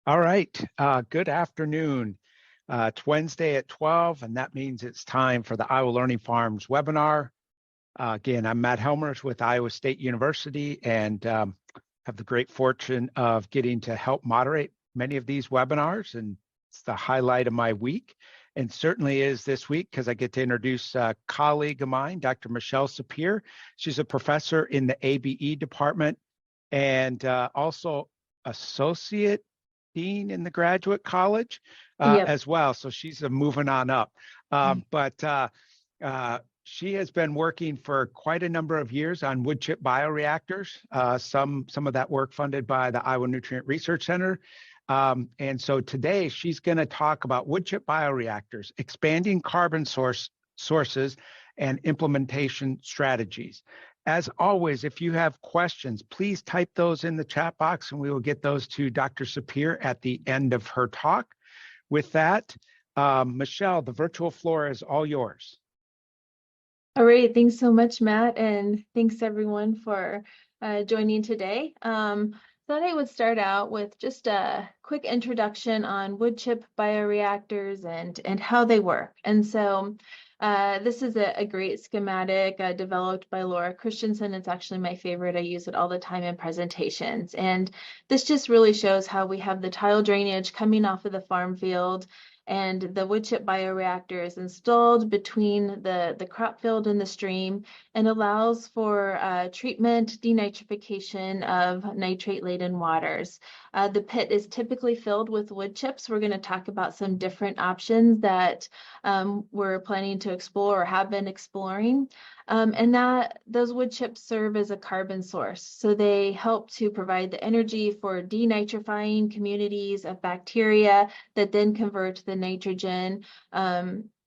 All right. Good afternoon. It's Wednesday at 12, and that means it's time for the Iowa Learning Farms webinar. Again, I'm Matt Helmers with Iowa State University and have the great fortune of getting to help moderate many of these webinars. And it's the highlight of my week, and certainly is this week because I get to introduce a colleague of mine, Dr. Michelle Soupir. She's a professor in the ABE department and also associate dean in the graduate college as well. So she's moving on up. But she has been working for quite a number of years on Woodchip bioreactors, some of that work funded by the Iowa Nutrient Research Center. And so today she's going to talk about Woodchip bioreactors, expanding carbon sources and implementation strategies. As always, if you have questions, please type those in the chat box and we will get those to Dr. Soupir at the end of her talk. With that, Michelle, the virtual floor is all yours. All right, thanks so much, Matt, and thanks everyone for joining today. Thought I would start out with just a quick introduction on Woodchip bioreactors and how they work. And so this is a great schematic developed by Laura Christensen. It's actually my favorite. I use it all the time in presentations. And this just really shows how we have the tile drainage coming off of the farm field, and the Woodchip bioreactor is installed between the crop field and the stream and allows for treatment, denitrification of nitrate-laden waters. The pit is typically filled with wood chips. We're going to talk about some different options that we're planning to explore or have been exploring. And those wood chips serve as a carbon source. So they help to provide the energy for denitrifying communities of bacteria that then convert the nitrogen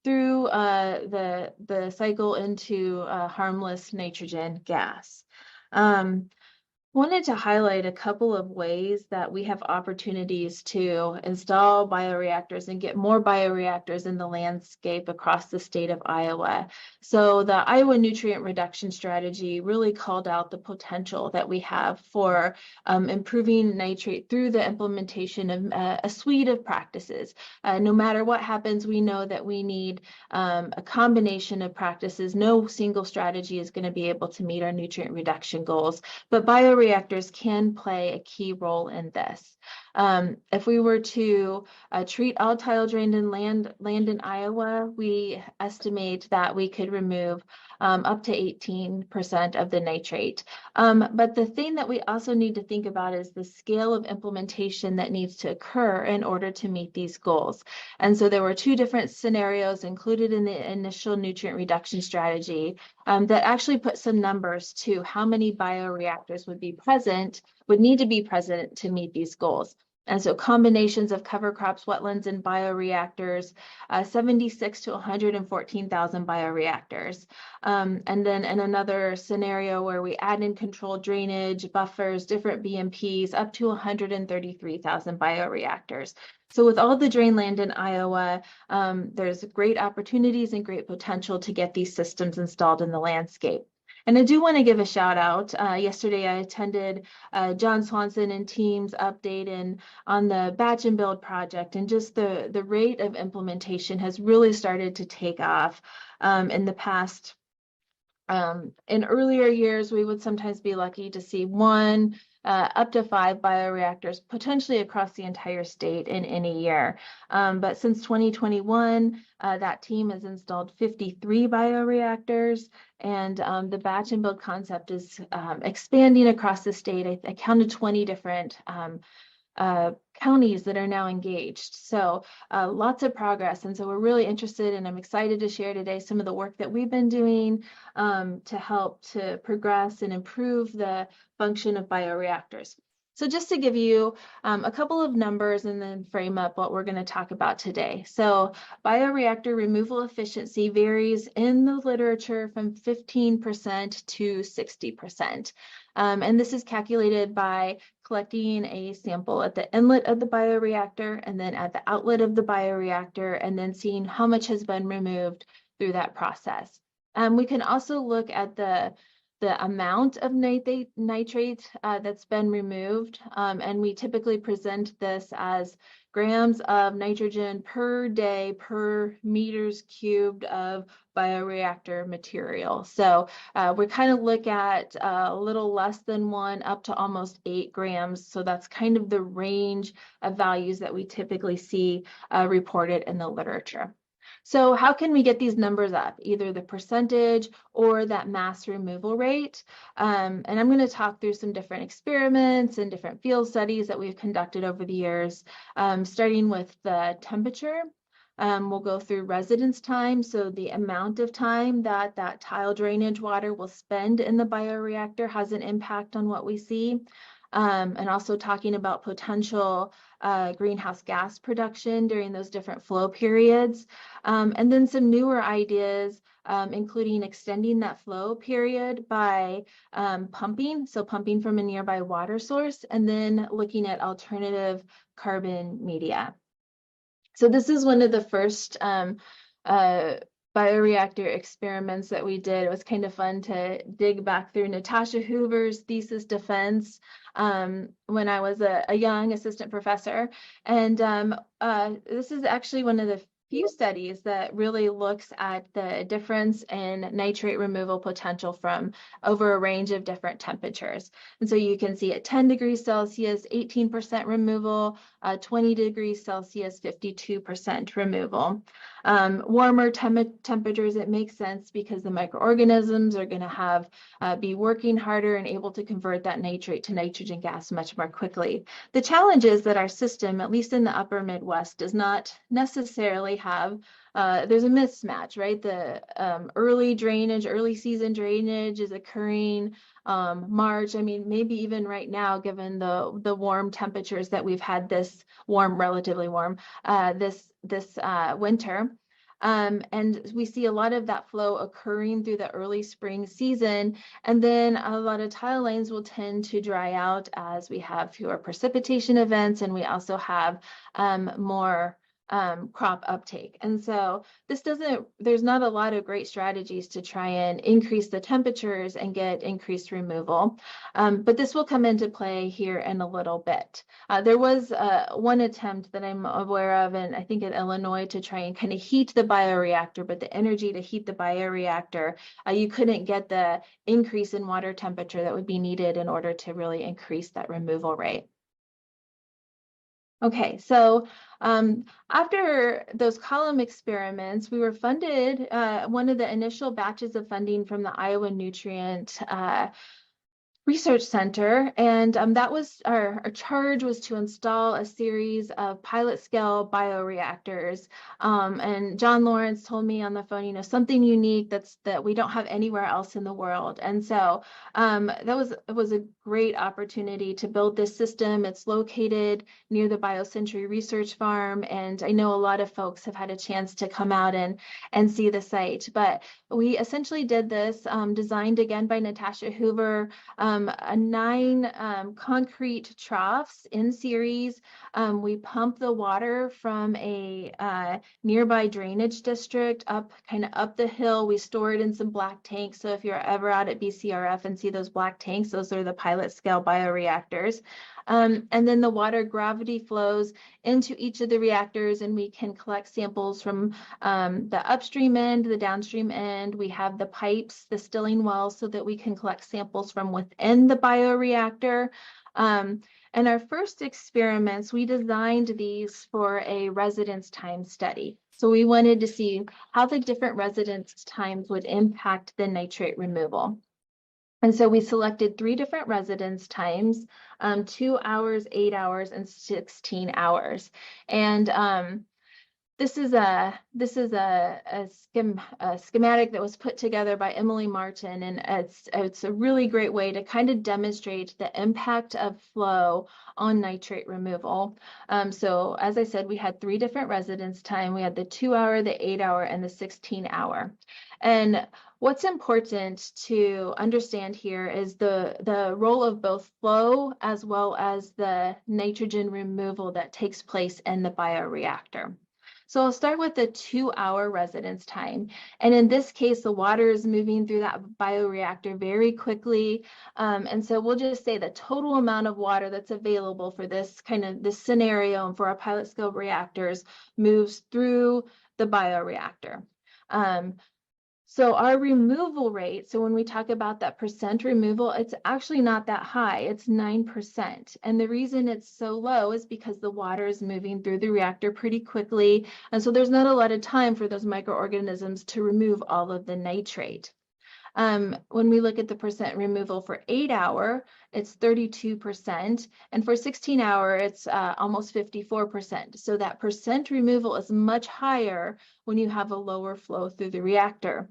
through the cycle into harmless nitrogen gas. Wanted to highlight a couple of ways that we have opportunities to install bioreactors and get more bioreactors in the landscape across the state of Iowa. So the Iowa Nutrient Reduction Strategy really called out the potential that we have for improving nitrate through the implementation of a suite of practices. No matter what happens, we know that we need a combination of practices. No single strategy is going to be able to meet our nutrient reduction goals, but bioreactors can play a key role in this. If we were to treat all tile drained in land in Iowa, we estimate that we could remove up to 18% of the nitrate. But the thing that we also need to think about is the scale of implementation that needs to occur in order to meet these goals. And so there were two different scenarios included in the initial nutrient reduction strategy that actually put some numbers to how many bioreactors would need to be present to meet these goals. And so combinations of cover crops, wetlands, and bioreactors, 76 to 114,000 bioreactors. And then in another scenario where we add in controlled drainage, buffers, different BMPs, up to 133,000 bioreactors. So with all the drain land in Iowa, there's great opportunities and great potential to get these systems installed in the landscape. And I do want to give a shout out. Yesterday, I attended John Swanson and team's update on the batch and build project, and just the rate of implementation has really started to take off in the past. In earlier years, we would sometimes be lucky to see one up to 5 bioreactors potentially across the entire state in any year. But since 2021, that team has installed 53 bioreactors, and the batch and build concept is expanding across the state. I counted 20 different counties that are now engaged. So lots of progress. And so we're really interested, and I'm excited to share today some of the work that we've been doing to help to progress and improve the function of bioreactors. So just to give you a couple of numbers and then frame up what we're going to talk about today. So bioreactor removal efficiency varies in the literature from 15% to 60%. And this is calculated by collecting a sample at the inlet of the bioreactor and then at the outlet of the bioreactor, and then seeing how much has been removed through that process. We can also look at the the amount of nitrate that's been removed. And we typically present this as grams of nitrogen per day per meters cubed of bioreactor material. So we kind of look at a little less than 1 up to almost 8 grams. So that's kind of the range of values that we typically see reported in the literature. So how can we get these numbers up? Either the percentage or that mass removal rate. And I'm going to talk through some different experiments and different field studies that we've conducted over the years, starting with the temperature. We'll go through residence time, so the amount of time that that tile drainage water will spend in the bioreactor has an impact on what we see. And also talking about potential greenhouse gas production during those different flow periods. And then some newer ideas, including extending that flow period by pumping, so pumping from a nearby water source, and then looking at alternative carbon media. So this is one of the first bioreactor experiments that we did. It was kind of fun to dig back through Natasha Hoover's thesis defense when I was a young assistant professor. And this is actually one of the few studies that really looks at the difference in nitrate removal potential from over a range of different temperatures. And so you can see at 10 degrees Celsius, 18% removal, 20 degrees Celsius, 52% removal. Warmer temperatures, it makes sense because the microorganisms are going to have be working harder and able to convert that nitrate to nitrogen gas much more quickly. The challenge is that our system, at least in the upper Midwest, does not necessarily have, there's a mismatch, right? The early season drainage is occurring March. I mean, maybe even right now, given the warm temperatures that we've had this warm, relatively warm, this winter. And we see a lot of that flow occurring through the early spring season. And then a lot of tile lanes will tend to dry out as we have fewer precipitation events, and we also have more crop uptake. And so there's not a lot of great strategies to try and increase the temperatures and get increased removal. But this will come into play here in a little bit. There was one attempt that I'm aware of, and I think in Illinois, to try and kind of heat the bioreactor, but the energy to heat the bioreactor, you couldn't get the increase in water temperature that would be needed in order to really increase that removal rate. Okay, so after those column experiments, we were funded, one of the initial batches of funding from the Iowa Nutrient Research Center, and that was our charge was to install a series of pilot scale bioreactors. And John Lawrence told me on the phone, you know, something unique that we don't have anywhere else in the world. And so it was a great opportunity to build this system. It's located near the BioCentury Research Farm, and I know a lot of folks have had a chance to come out and see the site. But we essentially did this, designed again by Natasha Hoover, 9 concrete troughs in series. We pump the water from a nearby drainage district kind of up the hill. We store it in some black tanks. So if you're ever out at BCRF and see those black tanks, those are the pilot scale bioreactors. And then the water gravity flows into each of the reactors, and we can collect samples from the upstream end, the downstream end. We have the pipes, the stilling wells, so that we can collect samples from within the bioreactor. And our first experiments, we designed these for a residence time study. So we wanted to see how the different residence times would impact the nitrate removal. And so we selected 3 different residence times, 2 hours, 8 hours, and 16 hours. And this is a schematic that was put together by Emily Martin, and it's a really great way to kind of demonstrate the impact of flow on nitrate removal. So as I said, we had 3 different residence time. We had the 2 hour, the 8 hour, and the 16 hour. And what's important to understand here is the role of both flow as well as the nitrogen removal that takes place in the bioreactor. So I'll start with the 2-hour residence time. And in this case, the water is moving through that bioreactor very quickly. And so we'll just say the total amount of water that's available for this scenario and for our pilot scale reactors moves through the bioreactor. So our removal rate, so when we talk about that percent removal, it's actually not that high, it's 9%. And the reason it's so low is because the water is moving through the reactor pretty quickly. And so there's not a lot of time for those microorganisms to remove all of the nitrate. When we look at the percent removal for 8-hour, it's 32%. And for 16-hour, it's almost 54%. So that percent removal is much higher when you have a lower flow through the reactor.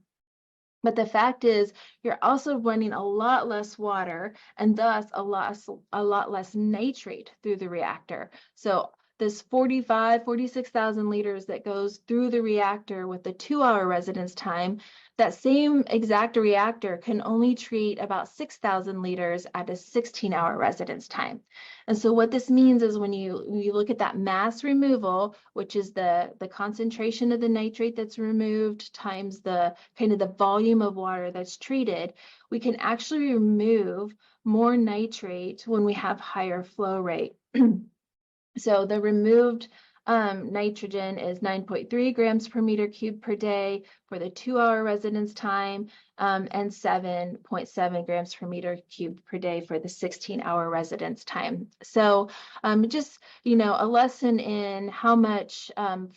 But the fact is, you're also running a lot less water and thus a lot less nitrate through the reactor. So this 46,000 liters that goes through the reactor with the 2-hour residence time, that same exact reactor can only treat about 6,000 liters at a 16-hour residence time. And so what this means is when you look at that mass removal, which is the concentration of the nitrate that's removed times the the volume of water that's treated, we can actually remove more nitrate when we have higher flow rate. So the removed nitrogen is 9.3 grams per meter cubed per day for the 2-hour residence time, and 7.7 grams per meter cubed per day for the 16-hour residence time. So just, a lesson in how much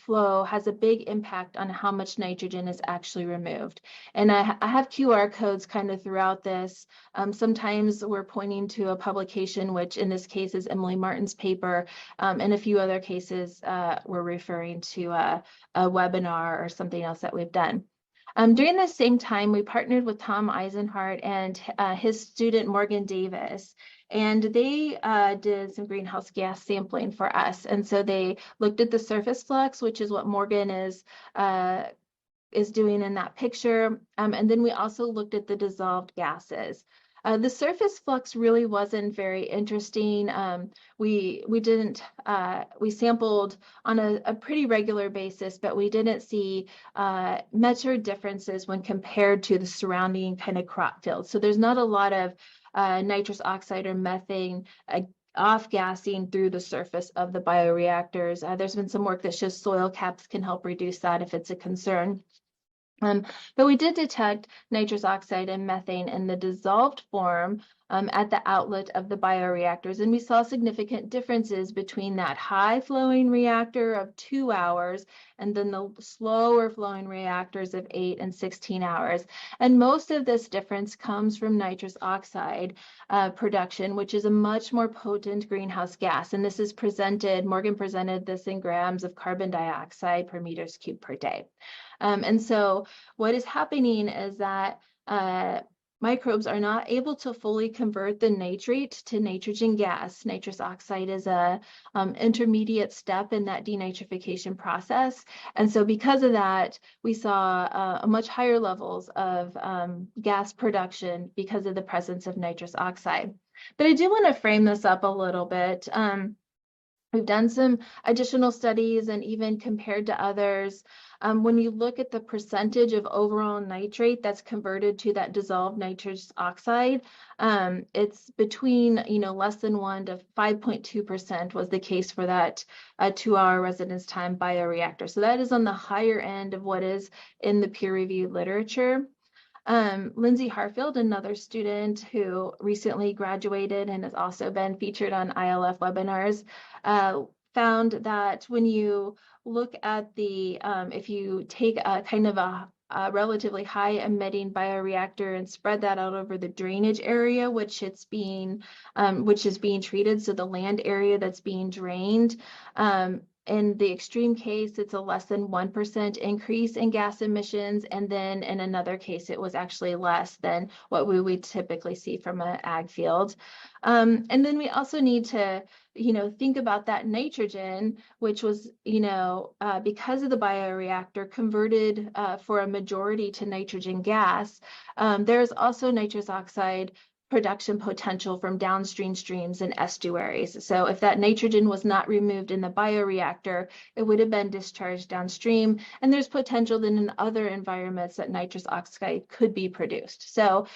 flow has a big impact on how much nitrogen is actually removed. And I have QR codes kind of throughout this. Sometimes we're pointing to a publication, which in this case is Emily Martin's paper. In a few other cases, we're referring to a webinar or something else that we've done. During the same time, we partnered with Tom Eisenhart and his student Morgan Davis, and they did some greenhouse gas sampling for us. And so they looked at the surface flux, which is what Morgan is doing in that picture. And then we also looked at the dissolved gases. The surface flux really wasn't very interesting. We sampled on a pretty regular basis, but we didn't see measured differences when compared to the surrounding crop fields. So there's not a lot of nitrous oxide or methane off-gassing through the surface of the bioreactors. There's been some work that shows soil caps can help reduce that if it's a concern. But we did detect nitrous oxide and methane in the dissolved form at the outlet of the bioreactors. And we saw significant differences between that high flowing reactor of 2 hours and then the slower flowing reactors of 8 and 16 hours. And most of this difference comes from nitrous oxide production, which is a much more potent greenhouse gas. And this is Morgan presented this in grams of carbon dioxide per meters cubed per day. And so what is happening is that microbes are not able to fully convert the nitrate to nitrogen gas. Nitrous oxide is a intermediate step in that denitrification process. And so because of that, we saw a much higher levels of gas production because of the presence of nitrous oxide. But I do want to frame this up a little bit. We've done some additional studies and even compared to others. When you look at the percentage of overall nitrate that's converted to that dissolved nitrous oxide, it's between less than 1 to 5.2% was the case for that 2-hour residence time bioreactor. So that is on the higher end of what is in the peer-reviewed literature. Lindsay Harfield, another student who recently graduated and has also been featured on ILF webinars, found that when you look at the, if you take a relatively high emitting bioreactor and spread that out over the drainage area, which is being treated, so the land area that's being drained, in the extreme case, it's a less than 1% increase in gas emissions. And then in another case, it was actually less than what we would typically see from an ag field. And then we also need to, think about that nitrogen, which was, because of the bioreactor converted for a majority to nitrogen gas. There's also nitrous oxide production potential from downstream streams and estuaries. So if that nitrogen was not removed in the bioreactor, it would have been discharged downstream, and there's potential then in other environments that nitrous oxide could be produced. So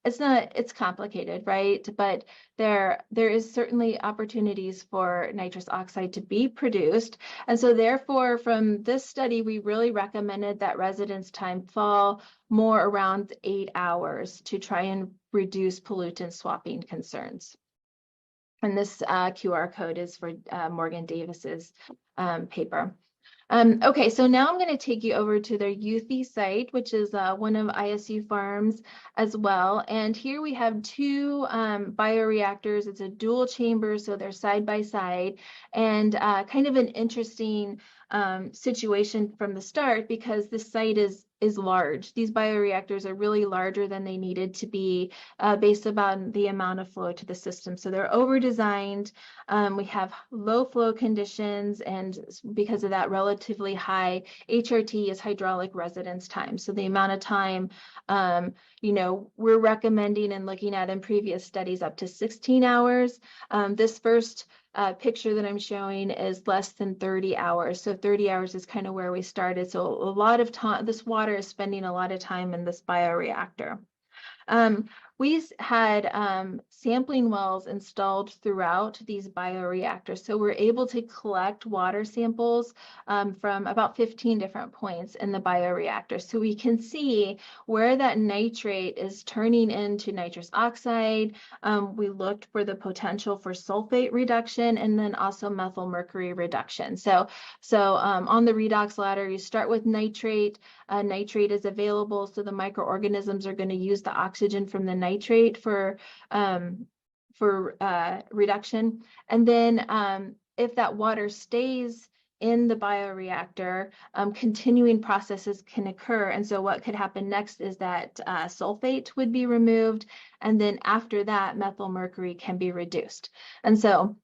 it's complicated, right? But there is certainly opportunities for nitrous oxide to be produced. And so therefore, from this study, we really recommended that residence time fall more around 8 hours to try and reduce pollutant swapping concerns. And this QR code is for Morgan Davis's paper. Okay, so now I'm going to take you over to their Youthy site, which is one of ISU farms as well. And here we have two bioreactors. It's a dual chamber, so they're side by side, and kind of an interesting situation from the start because this site is large. These bioreactors are really larger than they needed to be based upon the amount of flow to the system. So they're over-designed. We have low flow conditions, and because of that, relatively high HRT is hydraulic residence time. So the amount of time, we're recommending and looking at in previous studies up to 16 hours. This first picture that I'm showing is less than 30 hours. So 30 hours is kind of where we started. So a lot of time, this water is spending a lot of time in this bioreactor. We had sampling wells installed throughout these bioreactors. So we're able to collect water samples from about 15 different points in the bioreactor. So we can see where that nitrate is turning into nitrous oxide. We looked for the potential for sulfate reduction and then also methyl mercury reduction. So on the redox ladder, you start with nitrate. Nitrate is available, so the microorganisms are going to use the oxygen from the nitrate for reduction. And then if that water stays in the bioreactor, continuing processes can occur. And so what could happen next is that sulfate would be removed. And then after that, methyl mercury can be reduced. And so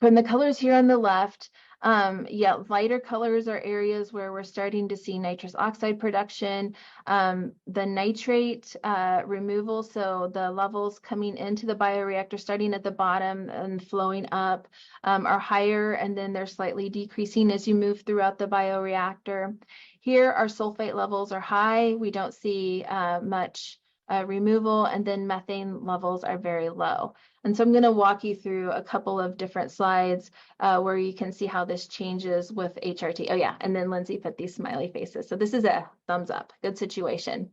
from the colors here on the left, lighter colors are areas where we're starting to see nitrous oxide production. The nitrate removal, so the levels coming into the bioreactor starting at the bottom and flowing up are higher, and then they're slightly decreasing as you move throughout the bioreactor. Here, our sulfate levels are high. We don't see much removal, and then methane levels are very low. And so I'm going to walk you through a couple of different slides where you can see how this changes with HRT. Oh yeah, and then Lindsay put these smiley faces. So this is a thumbs up, good situation.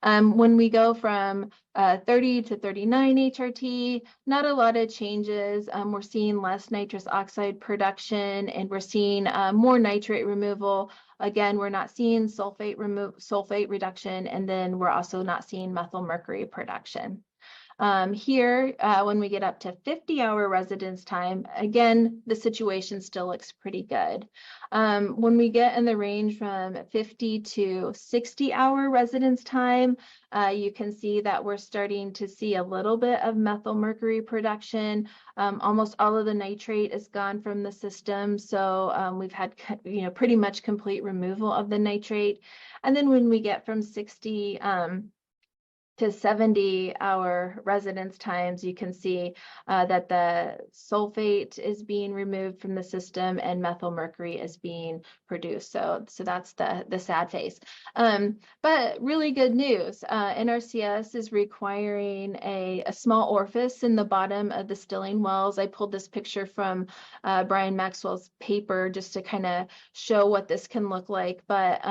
When we go from 30 to 39 HRT, not a lot of changes. We're seeing less nitrous oxide production, and we're seeing more nitrate removal. Again, we're not seeing sulfate reduction, and then we're also not seeing methyl mercury production. Here, when we get up to 50-hour residence time, again, the situation still looks pretty good. When we get in the range from 50 to 60-hour residence time, you can see that we're starting to see a little bit of methyl mercury production. Almost all of the nitrate is gone from the system, so we've had pretty much complete removal of the nitrate. And then when we get from 60 to 70-hour residence times, you can see that the sulfate is being removed from the system and methyl mercury is being produced. So that's the sad face. But really good news. NRCS is requiring a small orifice in the bottom of the stilling wells. I pulled this picture from Brian Maxwell's paper just to kind of show what this can look like. But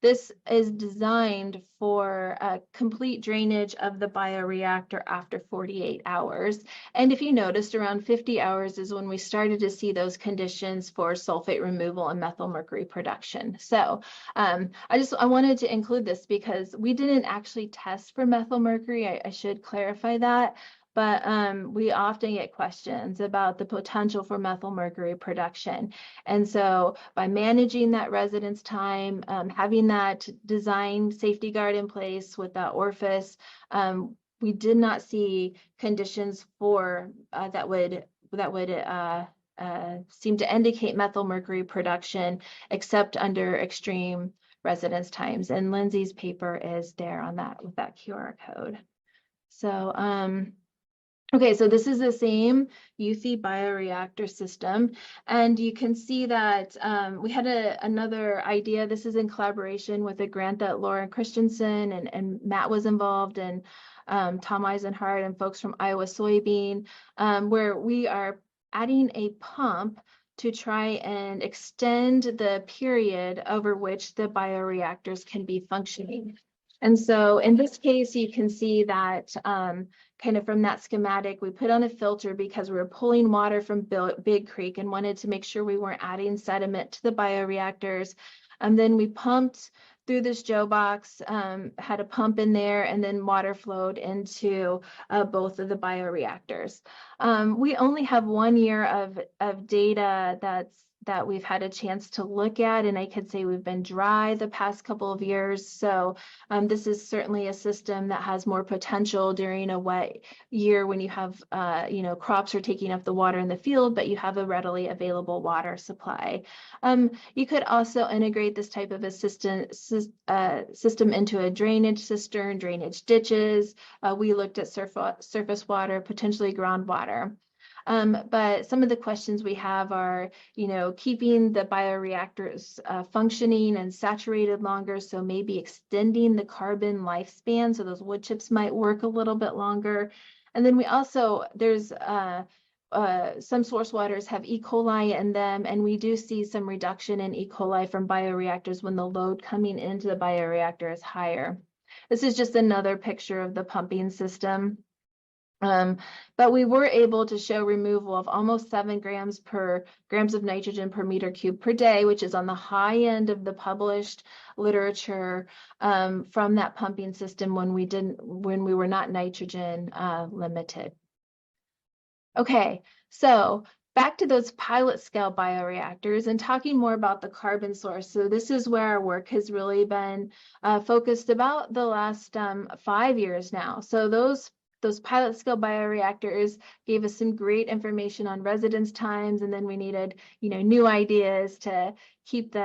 this is designed for complete drainage of the bioreactor after 48 hours. And if you noticed, around 50 hours is when we started to see those conditions for sulfate removal and methyl mercury production. So I wanted to include this because we didn't actually test for methyl mercury. I should clarify that. But we often get questions about the potential for methyl mercury production. And so by managing that residence time, having that design safety guard in place with that orifice, we did not see conditions for that would seem to indicate methyl mercury production except under extreme residence times. And Lindsay's paper is there on that with that QR code. So, okay, so this is the same UC bioreactor system, and you can see that we had another idea. This is in collaboration with a grant that Laura Christensen and Matt was involved, and Tom Eisenhart and folks from Iowa Soybean, where we are adding a pump to try and extend the period over which the bioreactors can be functioning. And so in this case, you can see that kind of from that schematic, we put on a filter because we were pulling water from Big Creek and wanted to make sure we weren't adding sediment to the bioreactors. And then we pumped through this Joe box, had a pump in there, and then water flowed into both of the bioreactors. We only have 1 year of data that we've had a chance to look at, and I could say we've been dry the past couple of years. So this is certainly a system that has more potential during a wet year when you have, crops are taking up the water in the field, but you have a readily available water supply. You could also integrate this type of a system into a drainage cistern, drainage ditches. We looked at surface water, potentially groundwater. But some of the questions we have are, keeping the bioreactors functioning and saturated longer, so maybe extending the carbon lifespan, so those wood chips might work a little bit longer. And then we also, there's some source waters have E. coli in them, and we do see some reduction in E. coli from bioreactors when the load coming into the bioreactor is higher. This is just another picture of the pumping system. But we were able to show removal of almost 7 grams of nitrogen per meter cube per day, which is on the high end of the published literature from that pumping system when we were not nitrogen limited. Okay, so back to those pilot scale bioreactors and talking more about the carbon source. So this is where our work has really been focused about the last 5 years now. So those pilot scale bioreactors gave us some great information on residence times, and then we needed, new ideas to keep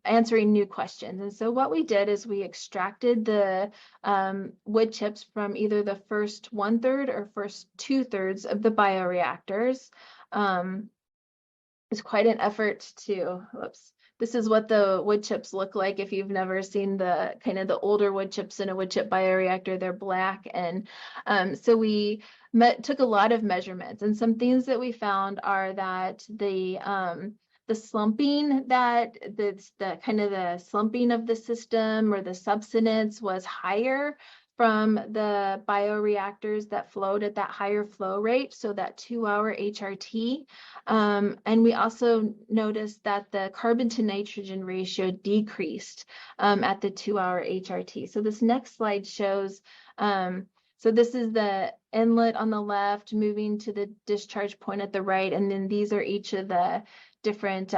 answering new questions. And so what we did is we extracted the wood chips from either the first 1/3 or first 2/3 of the bioreactors. It's quite an effort to, this is what the wood chips look like. If you've never seen the kind of the older wood chips in a wood chip bioreactor, they're black. And so we took a lot of measurements, and some things that we found are that the slumping, that the kind of the slumping of the system or the subsidence was higher from the bioreactors that flowed at that higher flow rate, so that 2-hour HRT. And we also noticed that the carbon to nitrogen ratio decreased at the 2-hour HRT. So this next slide shows, so this is the inlet on the left, moving to the discharge point at the right, and then these are each of the different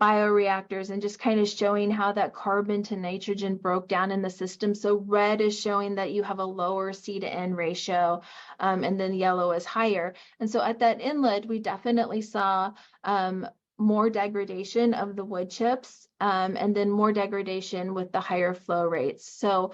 bioreactors, and just kind of showing how that carbon to nitrogen broke down in the system. So red is showing that you have a lower C to N ratio, and then yellow is higher. And so at that inlet, we definitely saw more degradation of the wood chips, and then more degradation with the higher flow rates. So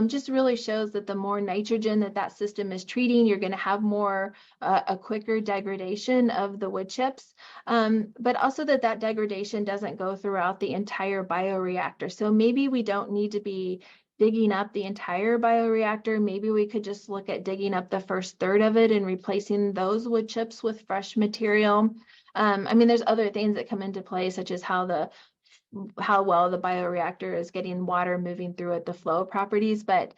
just really shows that the more nitrogen that system is treating, you're going to have more, a quicker degradation of the wood chips, but also that degradation doesn't go throughout the entire bioreactor. So maybe we don't need to be digging up the entire bioreactor. Maybe we could just look at digging up the first third of it and replacing those wood chips with fresh material. I mean, there's other things that come into play, such as how well the bioreactor is getting water moving through it, the flow properties, but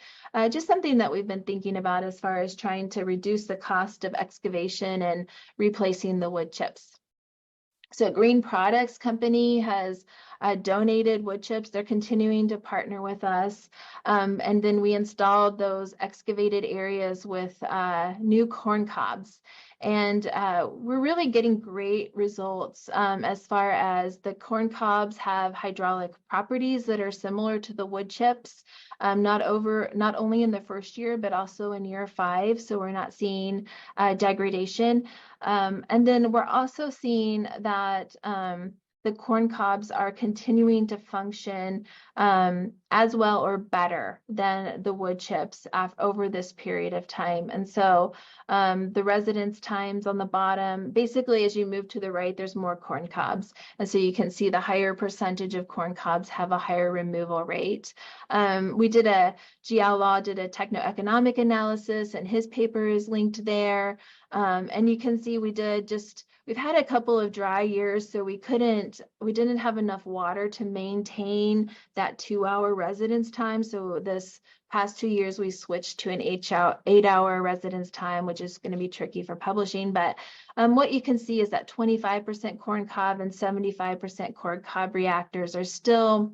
just something that we've been thinking about as far as trying to reduce the cost of excavation and replacing the wood chips. So Green Products Company has donated wood chips. They're continuing to partner with us. And then we installed those excavated areas with new corn cobs. And we're really getting great results as far as the corn cobs have hydraulic properties that are similar to the wood chips, not only in the first year, but also in year 5. So we're not seeing degradation. And then we're also seeing that the corn cobs are continuing to function as well or better than the wood chips over this period of time. And so the residence times on the bottom, basically as you move to the right, there's more corn cobs. And so you can see the higher percentage of corn cobs have a higher removal rate. Jiao Law did a techno-economic analysis, and his paper is linked there. And you can see we've had a couple of dry years, so we didn't have enough water to maintain that 2-hour residence time. So this past 2 years, we switched to an 8-hour residence time, which is going to be tricky for publishing. But what you can see is that 25% corn cob and 75% corn cob reactors are still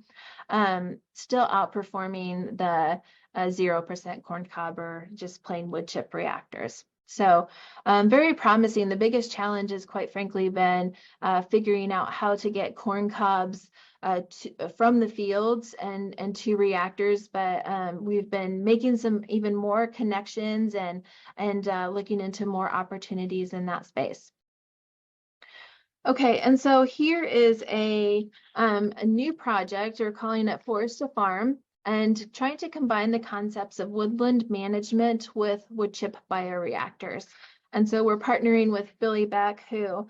outperforming the 0% corn cob or just plain wood chip reactors. So very promising. The biggest challenge has, quite frankly, been figuring out how to get corn cobs from the fields and to reactors, but we've been making some even more connections and looking into more opportunities in that space. Okay, and so here is a new project. We're calling it Forest to Farm, and trying to combine the concepts of woodland management with wood chip bioreactors. And so we're partnering with Billy Beck, who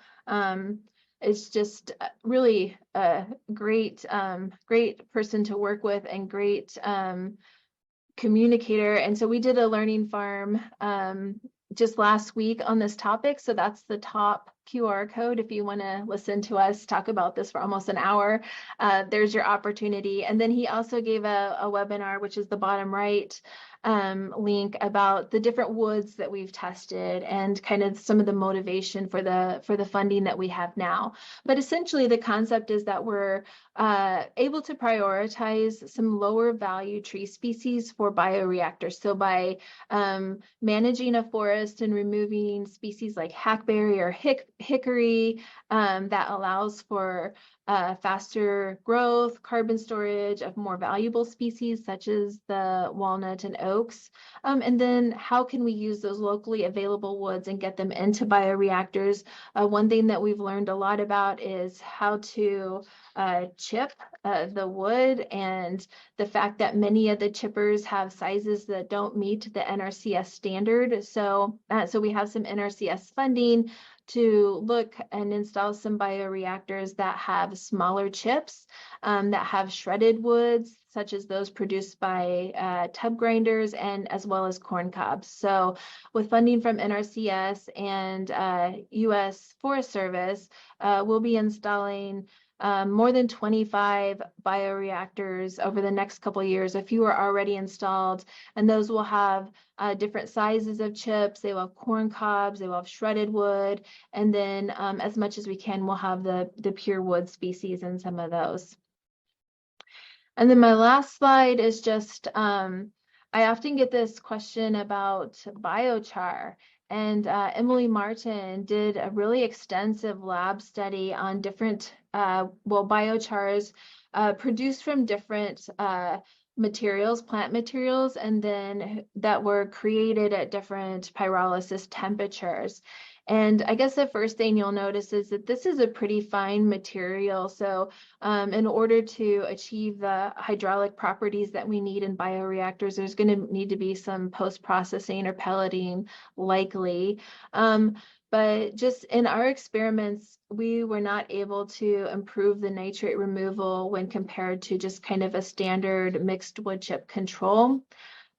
is just really a great person to work with and great communicator. And so we did a learning farm just last week on this topic. So that's the top QR code. If you want to listen to us talk about this for almost an hour, there's your opportunity. And then he also gave a webinar, which is the bottom right link, about the different woods that we've tested and kind of some of the motivation for the funding that we have now. But essentially the concept is that we're able to prioritize some lower value tree species for bioreactors. So by managing a forest and removing species like hackberry or hickory, that allows for faster growth, carbon storage of more valuable species such as the walnut and oaks. And then how can we use those locally available woods and get them into bioreactors? One thing that we've learned a lot about is how to chip the wood, and the fact that many of the chippers have sizes that don't meet the NRCS standard. So we have some NRCS funding to look and install some bioreactors that have smaller chips, that have shredded woods, such as those produced by tub grinders, and as well as corn cobs. So with funding from NRCS and US Forest Service, we'll be installing more than 25 bioreactors over the next couple of years. A few are already installed, and those will have different sizes of chips. They will have corn cobs, they will have shredded wood, and then as much as we can, we'll have the pure wood species in some of those. And then my last slide is just, I often get this question about biochar. And Emily Martin did a really extensive lab study on different, biochars produced from different materials, plant materials, and then that were created at different pyrolysis temperatures. And I guess the first thing you'll notice is that this is a pretty fine material. So in order to achieve the hydraulic properties that we need in bioreactors, there's going to need to be some post-processing or pelleting likely. But just in our experiments, we were not able to improve the nitrate removal when compared to just kind of a standard mixed wood chip control.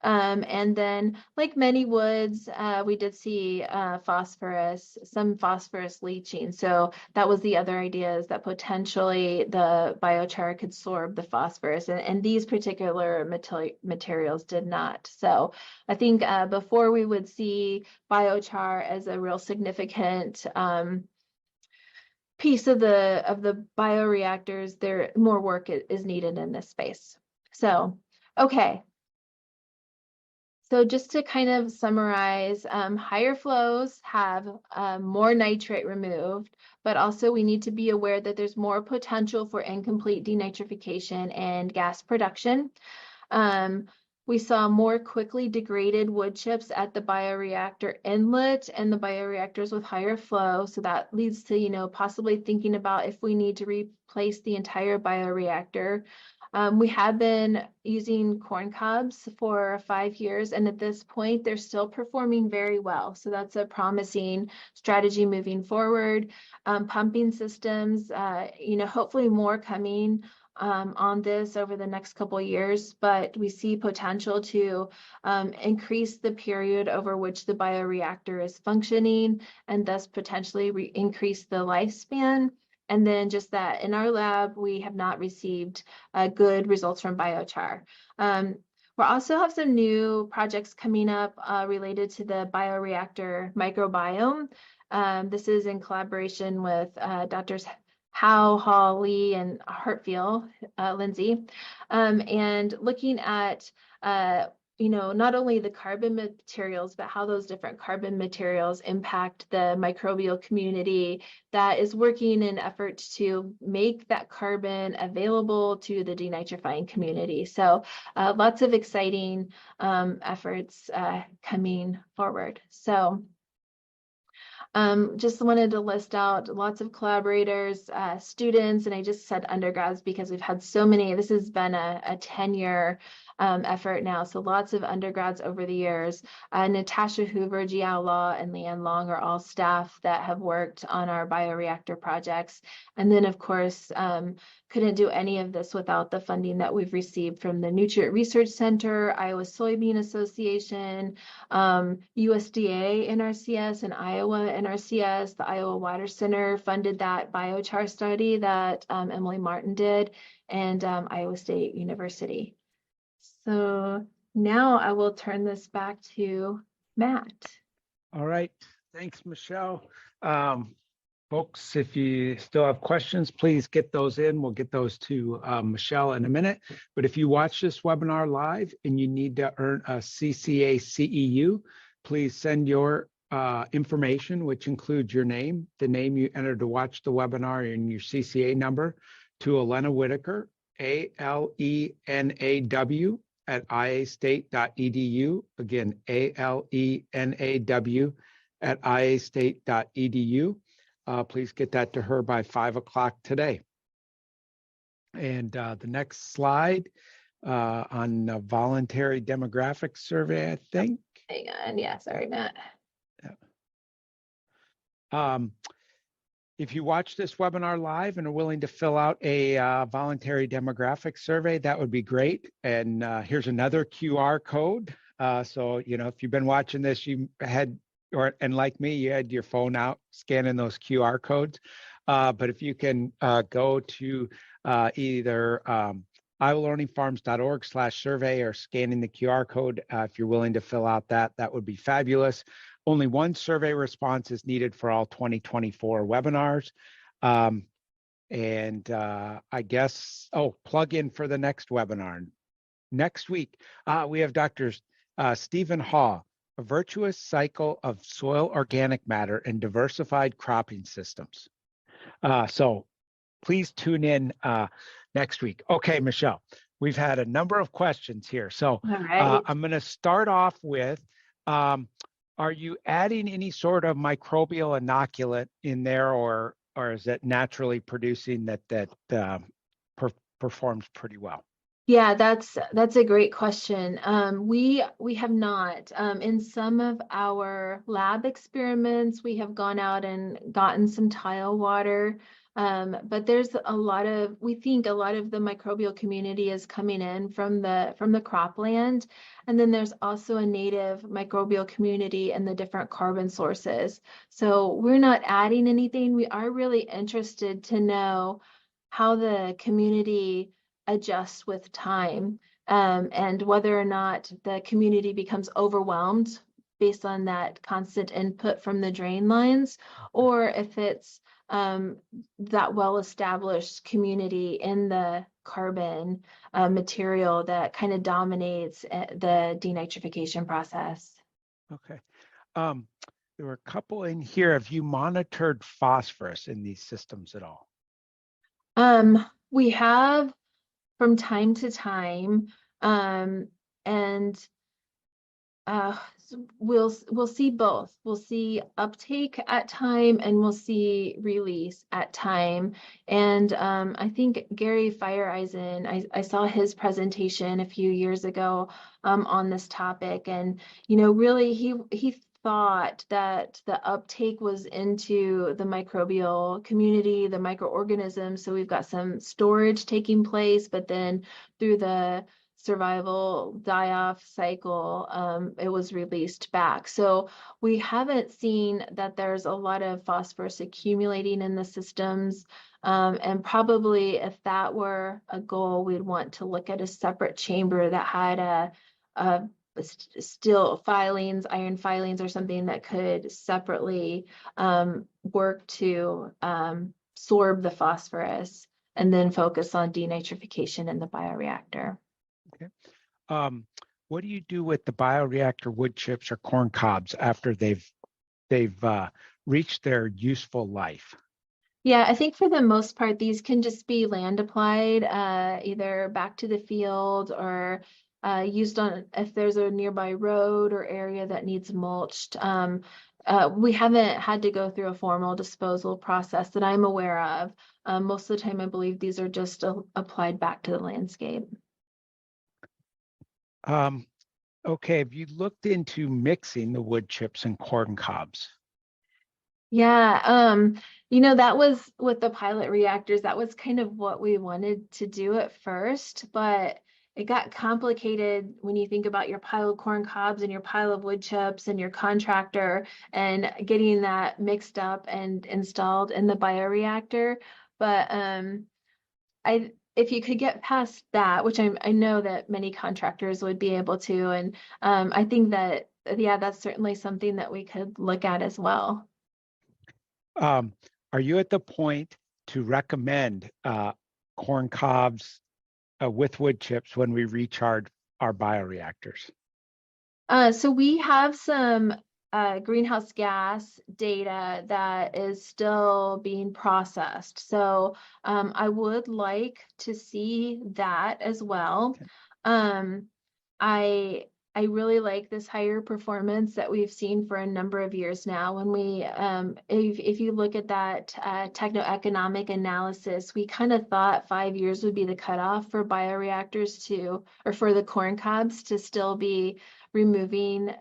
And then, like many woods, we did see some phosphorus leaching. So that was the other idea, is that potentially the biochar could sorb the phosphorus, and these particular materials did not. So I think before we would see biochar as a real significant piece of the bioreactors, there more work is needed in this space. So, okay. So just to kind of summarize, higher flows have more nitrate removed, but also we need to be aware that there's more potential for incomplete denitrification and gas production. We saw more quickly degraded wood chips at the bioreactor inlet and the bioreactors with higher flow. So that leads to, possibly thinking about if we need to replace the entire bioreactor. We have been using corn cobs for 5 years, and at this point, they're still performing very well. So that's a promising strategy moving forward. Pumping systems, hopefully more coming on this over the next couple of years, but we see potential to increase the period over which the bioreactor is functioning and thus potentially increase the lifespan. And then just that in our lab, we have not received good results from biochar. We also have some new projects coming up related to the bioreactor microbiome. This is in collaboration with Drs. Howe, Hall, Lee, and Hartfield, Lindsay, and looking at not only the carbon materials, but how those different carbon materials impact the microbial community that is working in efforts to make that carbon available to the denitrifying community. So lots of exciting efforts coming forward. So just wanted to list out lots of collaborators, students, and I just said undergrads because we've had so many. This has been a 10-year effort now, so lots of undergrads over the years. Natasha Hoover, Jiao Law, and Leanne Long are all staff that have worked on our bioreactor projects. And then, of course, couldn't do any of this without the funding that we've received from the Nutrient Research Center, Iowa Soybean Association, USDA NRCS, and Iowa NRCS. The Iowa Water Center funded that biochar study that Emily Martin did, and Iowa State University. So now I will turn this back to Matt. All right. Thanks, Michelle. Folks, if you still have questions, please get those in. We'll get those to Michelle in a minute. But if you watch this webinar live and you need to earn a CCA CEU, please send your information, which includes your name, the name you entered to watch the webinar, and your CCA number to Alena Whitaker, ALENAW @iastate.edu. Again, ALENAW @iastate.edu. Please get that to her by 5 o'clock today. And the next slide on the voluntary demographic survey, I think. Hang on. Yeah, sorry, Matt. If you watch this webinar live and are willing to fill out a voluntary demographic survey, that would be great. And here's another QR code. So, if you've been watching this, you had, and like me, you had your phone out scanning those QR codes. But if you can go to either iowalearningfarms.org/survey or scanning the QR code, if you're willing to fill out that would be fabulous. Only one survey response is needed for all 2024 webinars. And I guess, plug in for the next webinar. Next week, we have Dr. Stephen Haw, A Virtuous Cycle of Soil Organic Matter and Diversified Cropping Systems. So please tune in next week. Okay, Michelle, we've had a number of questions here. So I'm going to start off with, are you adding any sort of microbial inoculant in there, or is it naturally producing that performs pretty well? Yeah, that's a great question. We have not. In some of our lab experiments, we have gone out and gotten some tile water. But there's we think a lot of the microbial community is coming in from the cropland. And then there's also a native microbial community and the different carbon sources. So we're not adding anything. We are really interested to know how the community adjusts with time, and whether or not the community becomes overwhelmed based on that constant input from the drain lines, or if it's that well-established community in the carbon material that kind of dominates the denitrification process. Okay. There were a couple in here. Have you monitored phosphorus in these systems at all? We have from time to time, and And we'll see both. We'll see uptake at time and we'll see release at time. And I think Gary Fireeisen, I saw his presentation a few years ago on this topic, and really he thought that the uptake was into the microbial community, the microorganisms. So we've got some storage taking place, but then through the survival die-off cycle, it was released back. So we haven't seen that there's a lot of phosphorus accumulating in the systems. And probably if that were a goal, we'd want to look at a separate chamber that had a still filings, iron filings, or something that could separately work to absorb the phosphorus and then focus on denitrification in the bioreactor. Okay. What do you do with the bioreactor wood chips or corn cobs after they've reached their useful life? Yeah, I think for the most part, these can just be land applied, either back to the field or used on if there's a nearby road or area that needs mulched. We haven't had to go through a formal disposal process that I'm aware of. Most of the time, I believe these are just applied back to the landscape. Okay, have you looked into mixing the wood chips and corn cobs? Yeah, that was with the pilot reactors, that was kind of what we wanted to do at first, but it got complicated when you think about your pile of corn cobs and your pile of wood chips and your contractor and getting that mixed up and installed in the bioreactor. But if you could get past that, which I know that many contractors would be able to, and I think that, yeah, that's certainly something that we could look at as well. Are you at the point to recommend corn cobs with wood chips when we recharge our bioreactors? So we have some greenhouse gas data that is still being processed. So I would like to see that as well. Okay. I really like this higher performance that we've seen for a number of years now. When we, if you look at that techno-economic analysis, we kind of thought 5 years would be the cutoff for bioreactors to, or for the corn cobs to still be removing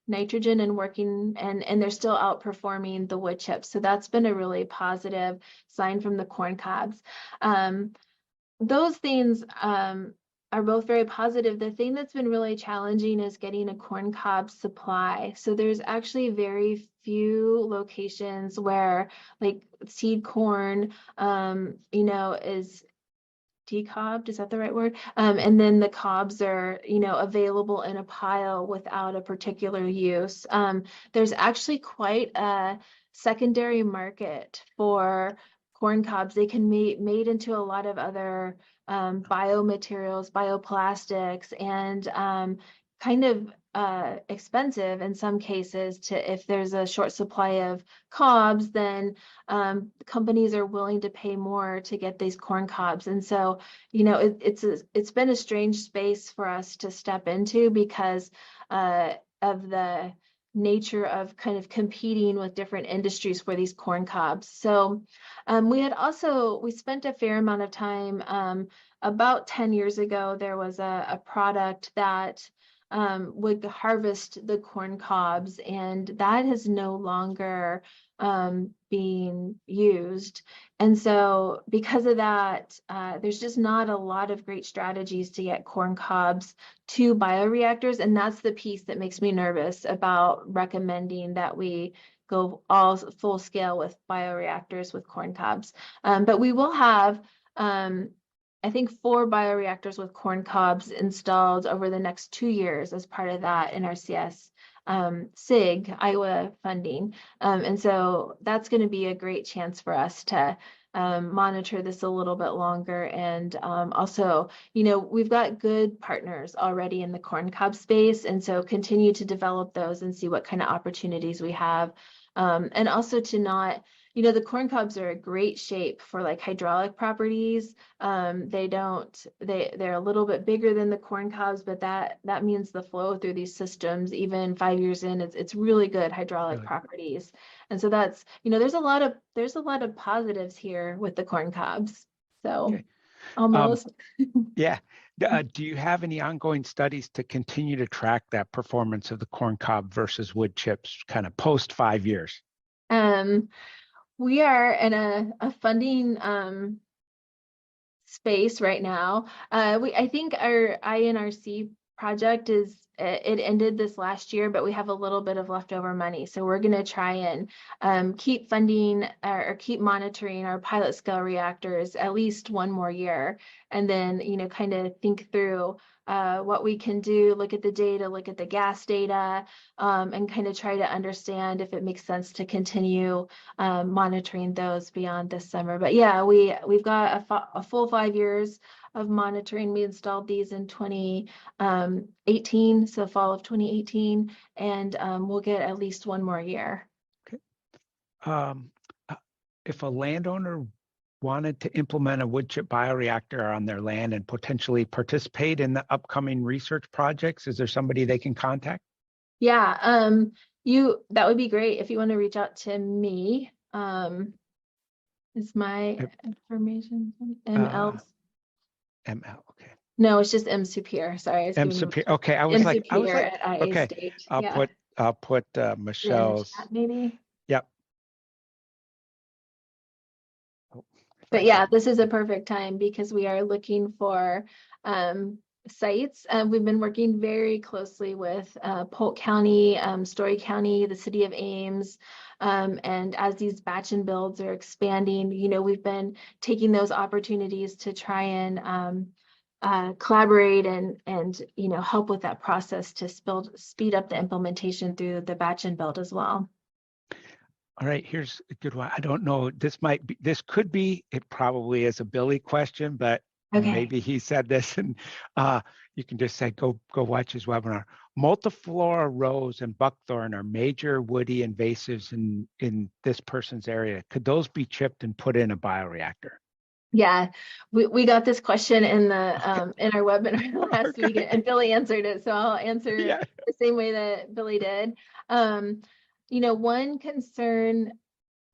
nitrogen and working, and they're still outperforming the wood chips. So that's been a really positive sign from the corn cobs. Those things are both very positive. The thing that's been really challenging is getting a corn cob supply. So there's actually very few locations where like seed corn, is decobbed, is that the right word? And then the cobs are, available in a pile without a particular use. There's actually quite a secondary market for corn cobs. They can be made into a lot of other biomaterials, bioplastics, and kind of expensive in some cases to, if there's a short supply of cobs, then companies are willing to pay more to get these corn cobs. And so, it's been a strange space for us to step into because of the nature of kind of competing with different industries for these corn cobs. So we spent a fair amount of time, about 10 years ago, there was a product that would harvest the corn cobs, and that is no longer being used. And so because of that, there's just not a lot of great strategies to get corn cobs to bioreactors. And that's the piece that makes me nervous about recommending that we go all full scale with bioreactors with corn cobs. But we will have, I think, 4 bioreactors with corn cobs installed over the next 2 years as part of that NRCS SIG Iowa funding. And so that's going to be a great chance for us to monitor this a little bit longer. And also, we've got good partners already in the corn cob space. And so continue to develop those and see what kind of opportunities we have. And also to not, the corn cobs are a great shape for like hydraulic properties. They're a little bit bigger than the corn cobs, but that means the flow through these systems, even 5 years in, it's really good hydraulic Really? properties. And so that's, there's a lot of positives here with the corn cobs. So Okay. Um, almost. yeah. Do you have any ongoing studies to continue to track that performance of the corn cob versus wood chips kind of post 5 years? Um, we are in a funding space right now. I think our INRC project it ended this last year, but we have a little bit of leftover money. So we're going to try and keep funding or keep monitoring our pilot scale reactors at least one more year. And then, kind of think through what we can do, look at the data, look at the gas data, and kind of try to understand if it makes sense to continue monitoring those beyond this summer. But yeah, we've got a full 5 years of monitoring. We installed these in 2018, so fall of 2018, and we'll get at least one more year. Okay. Um, uh, if a landowner wanted to implement a wood chip bioreactor on their land and potentially participate in the upcoming research projects, is there somebody they can contact? Yeah, that would be great if you want to reach out to me. Is my information Uh, ML? ML. Okay. No, it's just M Soupir. Sorry, I was M giving you Superior. Okay. M I was Soupir like, at IA okay. State. I'll Yeah, put, in the Michelle's. chat maybe. Yep. Oh, if But I yeah, can. this is a perfect time because we are looking for sites. We've been working very closely with Polk County, Story County, the city of Ames. And as these batch and builds are expanding, we've been taking those opportunities to try and collaborate and help with that process to speed up the implementation through the batch and build as well. All right, here's a good one. I don't know. This could be, it probably is a Billy question, but Okay. maybe he said this and you can just say, go watch his webinar. Multiflora rose and buckthorn are major woody invasives in this person's area. Could those be chipped and put in a bioreactor? Yeah, we got this question in the in our webinar last week, Okay. and Billy answered it, so I'll answer it Yeah. the same way that Billy did. Um, one concern,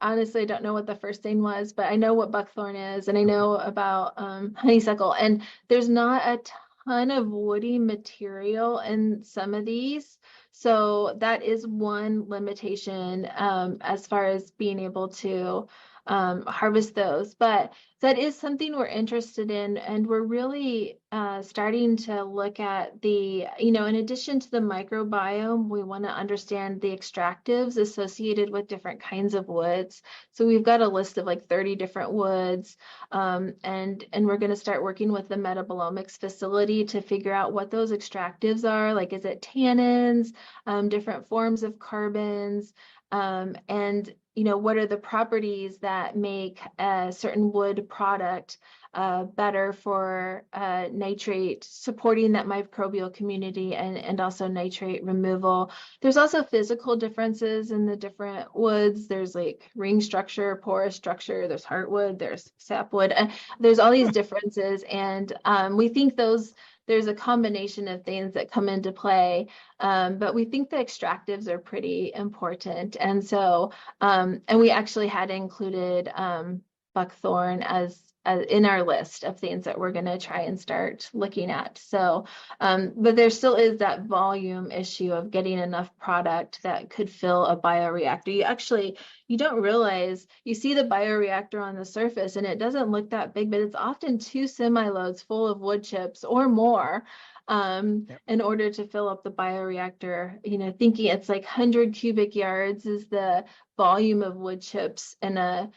honestly, I don't know what the first thing was, but I know what buckthorn is, and I Okay. know about honeysuckle, and there's not a ton of woody material in some of these. So that is one limitation as far as being able to harvest those. But that is something we're interested in, and we're really starting to look at in addition to the microbiome, we want to understand the extractives associated with different kinds of woods. So we've got a list of like 30 different woods, and we're going to start working with the metabolomics facility to figure out what those extractives are. Like, is it tannins, different forms of carbons, and what are the properties that make a certain wood product better for nitrate, supporting that microbial community and also nitrate removal. There's also physical differences in the different woods. There's like ring structure, porous structure, there's heartwood, there's sapwood. There's all these differences, and we think there's a combination of things that come into play, but we think the extractives are pretty important. And so, and we actually had included buckthorn as in our list of things that we're going to try and start looking at. So, but there still is that volume issue of getting enough product that could fill a bioreactor. You don't realize, you see the bioreactor on the surface and it doesn't look that big, but it's often 2 semi-loads full of wood chips or more Yep. in order to fill up the bioreactor. Thinking it's like 100 cubic yards is the volume of wood chips in a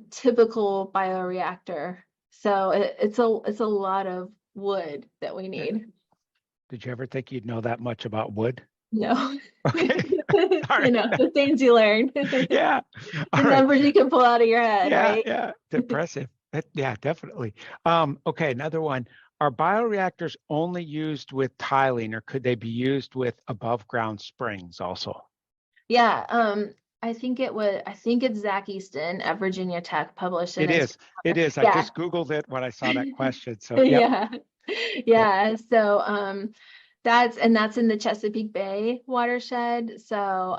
typical bioreactor. So it's a lot of wood that we Yeah. need. Did you ever think you'd know that much about wood? No. Okay. All right. The things you learn, the Yeah. All right. numbers you can pull out of your head, Yeah, right? yeah. Depressive. Yeah, definitely. Okay, another one. Are bioreactors only used with tiling or could they be used with above ground springs also? Yeah. I think it's Zach Easton at Virginia Tech published an It is. It is. I yeah. just Googled it when I saw that question. So, yep. Yeah. Yep. Yeah. So that's in the Chesapeake Bay watershed. So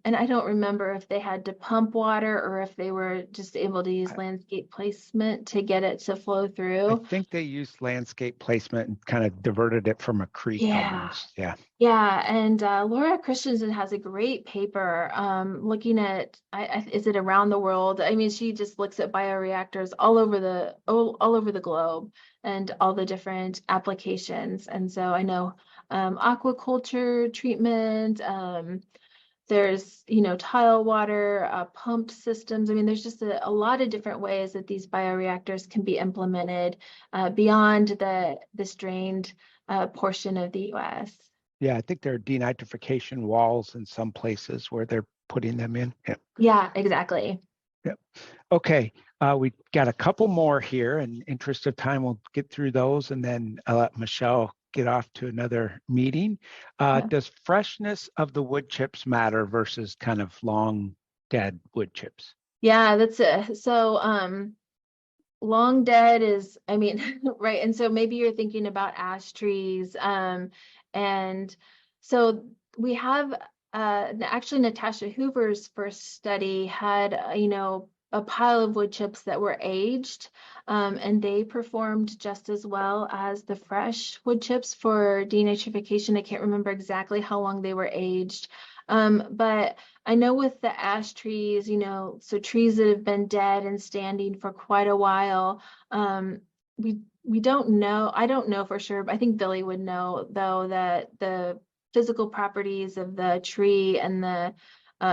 and I don't remember if they had to pump water or if they were just able to use landscape placement to get it to flow I through. think they used landscape placement and kind of diverted it from a creek Yeah. almost. Yeah. Yeah, and Laura Christensen has a great paper looking at is it around the world? I mean, she just looks at bioreactors all over the globe and all the different applications. And so I know aquaculture treatment, there's tile water, pumped systems. I mean, there's just a lot of different ways that these bioreactors can be implemented beyond the drained portion of the U.S. Yeah. I think there are denitrification walls in some places where they're putting them in. Yeah. Yeah, exactly. Yep. Okay. We got a couple more here. In interest of time, we'll get through those and then I'll let Michelle get off to another meeting. Yeah. Does freshness of the wood chips matter versus kind of long dead wood chips? Yeah, that's it. So, long dead is, I mean, right. And so maybe you're thinking about ash trees. And so we have, actually Natasha Hoover's first study had, a pile of wood chips that were aged, and they performed just as well as the fresh wood chips for denitrification. I can't remember exactly how long they were aged. But I know with the ash trees, so trees that have been dead and standing for quite a while, we don't know. I don't know for sure, but I think Billy would know though that the physical properties of the tree and the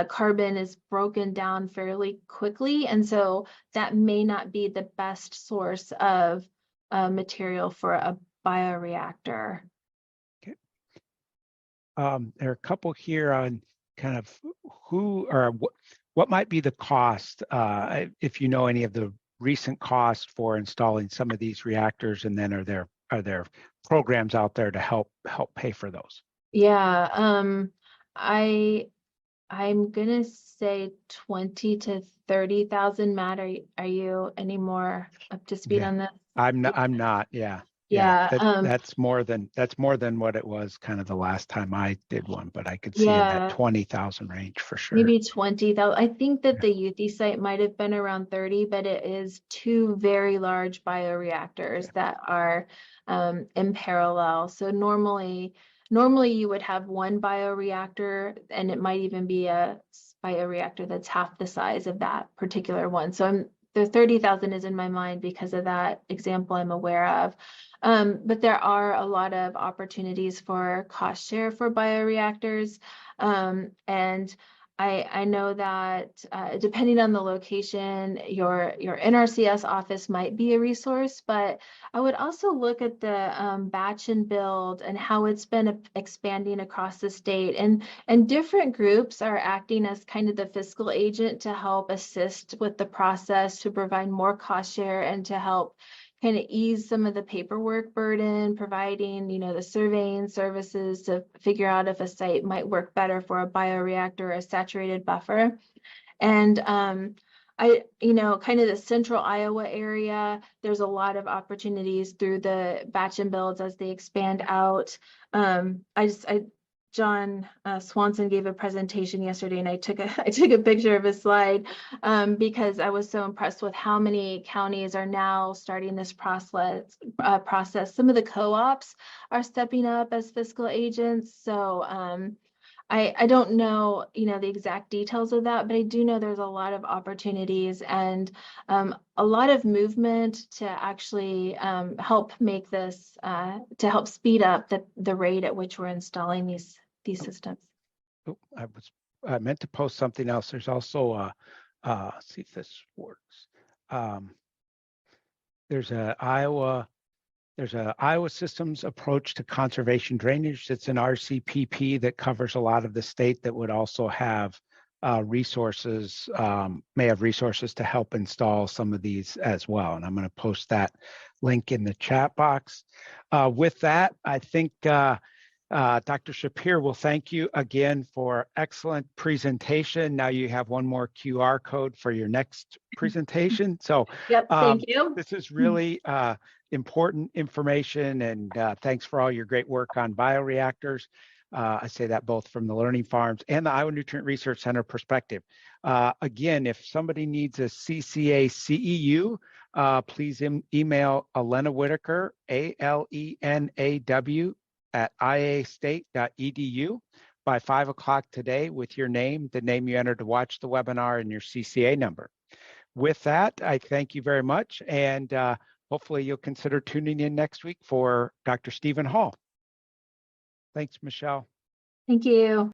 carbon is broken down fairly quickly, and so that may not be the best source of material for a bioreactor. Okay. There are a couple here on kind of who or what might be the cost, if you know any of the recent cost for installing some of these reactors, and then are there programs out there to help pay for those? Yeah, I'm gonna say 20 to 30,000. Matt, are you any more up to speed Yeah, on this? I'm not. Yeah. Yeah, Yeah, that's more than what it was kind of the last time I did one, but I could see in that yeah, 20,000 range for sure. maybe 20,000. I think that Yeah. the UTI site might have been around 30, but it is two very large bioreactors that are in parallel. So normally you would have one bioreactor, and it might even be a bioreactor that's half the size of that particular one. So the 30,000 is in my mind because of that example I'm aware of. But there are a lot of opportunities for cost share for bioreactors. And I know that depending on the location, your NRCS office might be a resource, but I would also look at the batch and build and how it's been expanding across the state. And different groups are acting as kind of the fiscal agent to help assist with the process, to provide more cost share and to help kind of ease some of the paperwork burden, providing, the surveying services to figure out if a site might work better for a bioreactor or a saturated buffer. And kind of the central Iowa area, there's a lot of opportunities through the batch and builds as they expand out. John Swanson gave a presentation yesterday, and I took a picture of a slide because I was so impressed with how many counties are now starting this process. Some of the co-ops are stepping up as fiscal agents. So I don't know, the exact details of that, but I do know there's a lot of opportunities and a lot of movement to actually help make this, to help speed up the rate at which we're installing these systems. Oh, I meant to post something else. There's also let's see if this works. There's a Iowa Systems approach to conservation drainage. It's an RCPP that covers a lot of the state that would also have resources, may have resources to help install some of these as well. And I'm going to post that link in the chat box. With that, I think Dr. Soupir, will thank you again for excellent presentation. Now you have one more QR code for your next presentation. So Yep, thank you. this is really important information, and thanks for all your great work on bioreactors. I say that both from the Learning Farms and the Iowa Nutrient Research Center perspective. Again, if somebody needs a CCA CEU, please email Alena Whitaker, ALENAW, at iastate.edu by 5 o'clock today with your name, the name you entered to watch the webinar, and your CCA number. With that, I thank you very much, and hopefully you'll consider tuning in next week for Dr. Stephen Hall. Thanks, Michelle. Thank you.